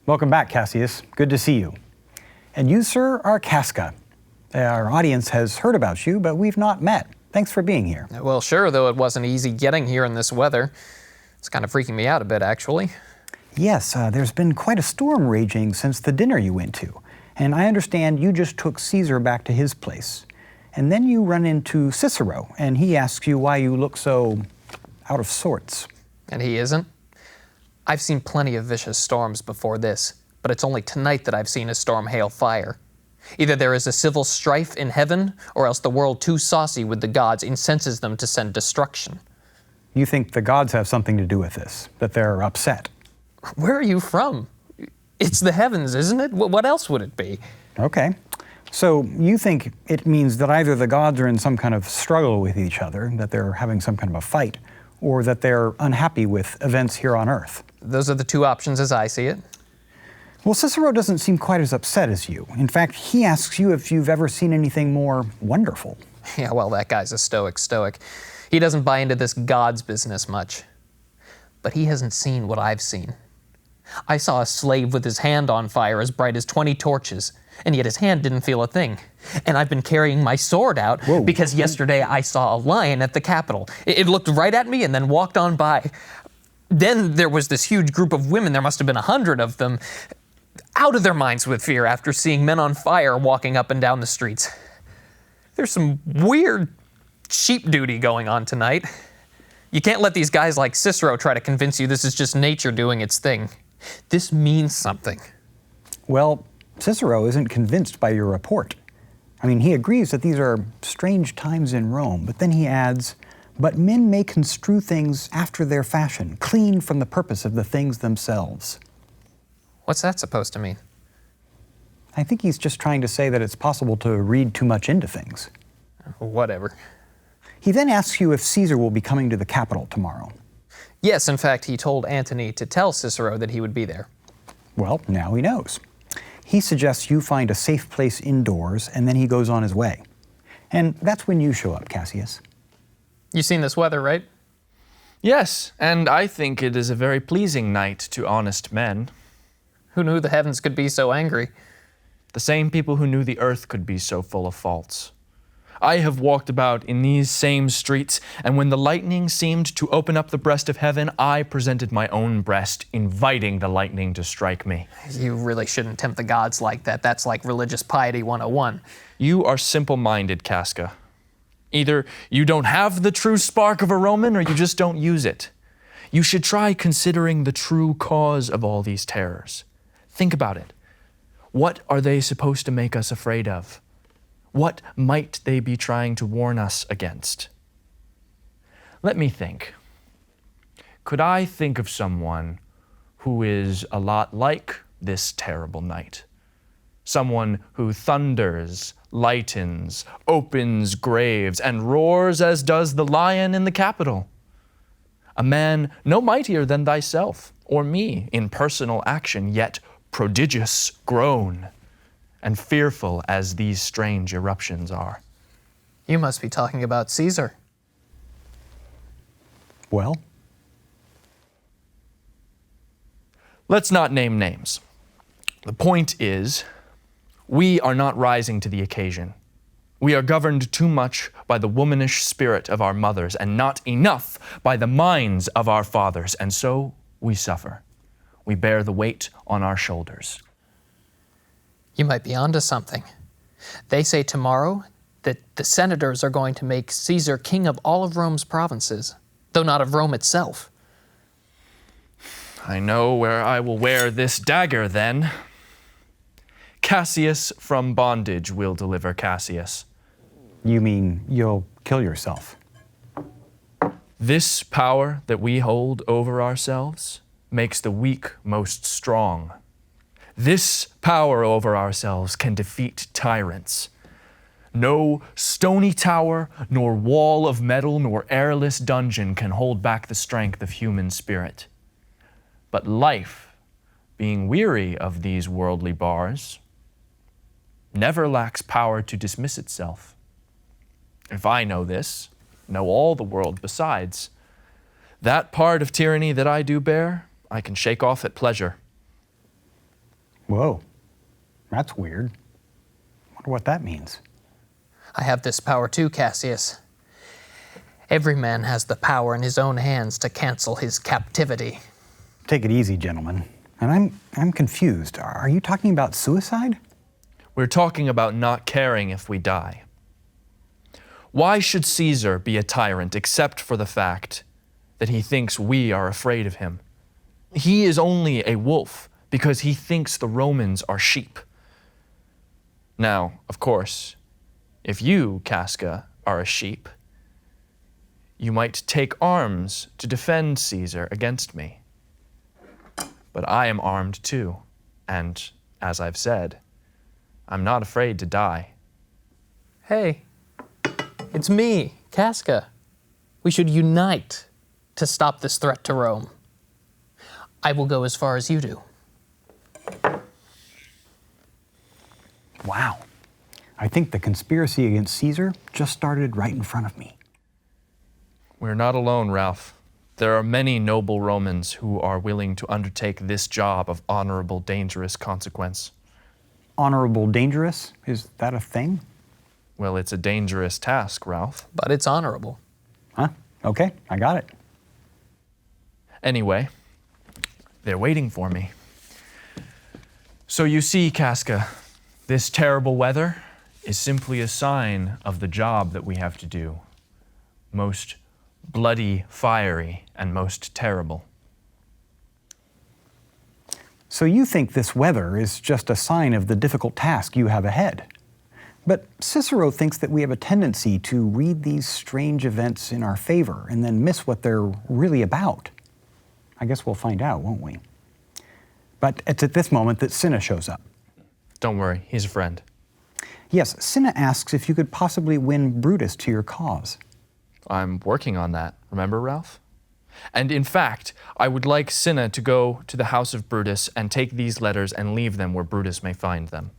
Welcome back, Cassius. Good to see you. And you, sir, are Casca. Our audience has heard about you, but we've not met. Thanks for being here. Well, sure, though it wasn't easy getting here in this weather. It's kind of freaking me out a bit, actually. Yes, there's been quite a storm raging since the dinner you went to. And I understand you just took Caesar back to his place. And then you run into Cicero, and he asks you why you look so out of sorts. And he isn't? I've seen plenty of vicious storms before this, but it's only tonight that I've seen a storm hail fire. Either there is a civil strife in heaven, or else the world too saucy with the gods incenses them to send destruction. You think the gods have something to do with this, that they're upset? Where are you from? It's the heavens, isn't it? What else would it be? Okay. So you think it means that either the gods are in some kind of struggle with each other, that they're having some kind of a fight, or that they're unhappy with events here on Earth? Those are the two options as I see it. Well, Cicero doesn't seem quite as upset as you. In fact, he asks you if you've ever seen anything more wonderful. Yeah, well, that guy's a stoic. He doesn't buy into this God's business much. But he hasn't seen what I've seen. I saw a slave with his hand on fire as bright as 20 torches, and yet his hand didn't feel a thing. And I've been carrying my sword out because yesterday I saw a lion at the Capitol. It looked right at me and then walked on by. Then there was this huge group of women, there must have been 100 of them, out of their minds with fear after seeing men on fire walking up and down the streets. There's some weird sheep duty going on tonight. You can't let these guys like Cicero try to convince you this is just nature doing its thing. This means something. Well, Cicero isn't convinced by your report. I mean, he agrees that these are strange times in Rome, but then he adds, but men may construe things after their fashion, clean from the purpose of the things themselves. What's that supposed to mean? I think he's just trying to say that it's possible to read too much into things. Whatever. He then asks you if Caesar will be coming to the Capitol tomorrow. Yes, in fact, he told Antony to tell Cicero that he would be there. Well, now he knows. He suggests you find a safe place indoors, and then he goes on his way. And that's when you show up, Cassius. You've seen this weather, right? Yes, and I think it is a very pleasing night to honest men. Who knew the heavens could be so angry? The same people who knew the earth could be so full of faults. I have walked about in these same streets, and when the lightning seemed to open up the breast of heaven, I presented my own breast, inviting the lightning to strike me. You really shouldn't tempt the gods like that. That's like religious piety 101. You are simple-minded, Casca. Either you don't have the true spark of a Roman, or you just don't use it. You should try considering the true cause of all these terrors. Think about it. What are they supposed to make us afraid of? What might they be trying to warn us against? Let me think. Could I think of someone who is a lot like this terrible night? Someone who thunders, lightens, opens graves, and roars as does the lion in the Capitol. A man no mightier than thyself or me in personal action, yet prodigious grown, and fearful as these strange eruptions are. You must be talking about Caesar. Well? Let's not name names. The point is, we are not rising to the occasion. We are governed too much by the womanish spirit of our mothers and not enough by the minds of our fathers, and so we suffer. We bear the weight on our shoulders. You might be onto something. They say tomorrow that the senators are going to make Caesar king of all of Rome's provinces, though not of Rome itself. I know where I will wear this dagger then. Cassius from bondage will deliver Cassius. You mean you'll kill yourself? This power that we hold over ourselves makes the weak most strong. This power over ourselves can defeat tyrants. No stony tower, nor wall of metal, nor airless dungeon can hold back the strength of human spirit. But life, being weary of these worldly bars, never lacks power to dismiss itself. If I know this, know all the world besides, that part of tyranny that I do bear, I can shake off at pleasure. Whoa, that's weird. Wonder what that means. I have this power too, Cassius. Every man has the power in his own hands to cancel his captivity. Take it easy, gentlemen. And I'm confused. Are you talking about suicide? We're talking about not caring if we die. Why should Caesar be a tyrant except for the fact that he thinks we are afraid of him? He is only a wolf because he thinks the Romans are sheep. Now, of course, if you, Casca, are a sheep, you might take arms to defend Caesar against me. But I am armed too, and as I've said, I'm not afraid to die. Hey, it's me, Casca. We should unite to stop this threat to Rome. I will go as far as you do. Wow. I think the conspiracy against Caesar just started right in front of me. We're not alone, Ralph. There are many noble Romans who are willing to undertake this job of honorable, dangerous consequence. Honorable dangerous? Is that a thing? Well, it's a dangerous task, Ralph. But it's honorable. Huh? Okay, I got it. Anyway, they're waiting for me. So you see, Casca, this terrible weather is simply a sign of the job that we have to do. Most bloody, fiery, and most terrible. So you think this weather is just a sign of the difficult task you have ahead. But Cicero thinks that we have a tendency to read these strange events in our favor and then miss what they're really about. I guess we'll find out, won't we? But it's at this moment that Cinna shows up. Don't worry, he's a friend. Yes, Cinna asks if you could possibly win Brutus to your cause. I'm working on that, remember, Ralph? And in fact, I would like Cinna to go to the house of Brutus and take these letters and leave them where Brutus may find them.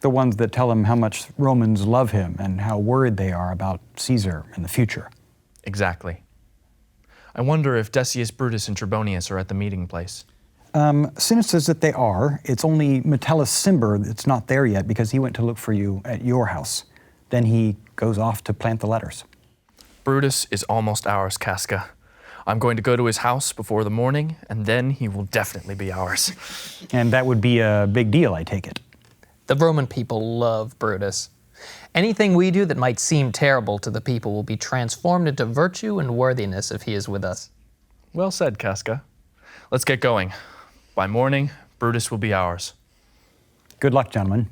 The ones that tell him how much Romans love him and how worried they are about Caesar in the future. Exactly. I wonder if Decius Brutus and Trebonius are at the meeting place. Cinna says that they are. It's only Metellus Cimber that's not there yet because he went to look for you at your house. Then he goes off to plant the letters. Brutus is almost ours, Casca. I'm going to go to his house before the morning, and then he will definitely be ours. And that would be a big deal, I take it. The Roman people love Brutus. Anything we do that might seem terrible to the people will be transformed into virtue and worthiness if he is with us. Well said, Casca. Let's get going. By morning, Brutus will be ours. Good luck, gentlemen.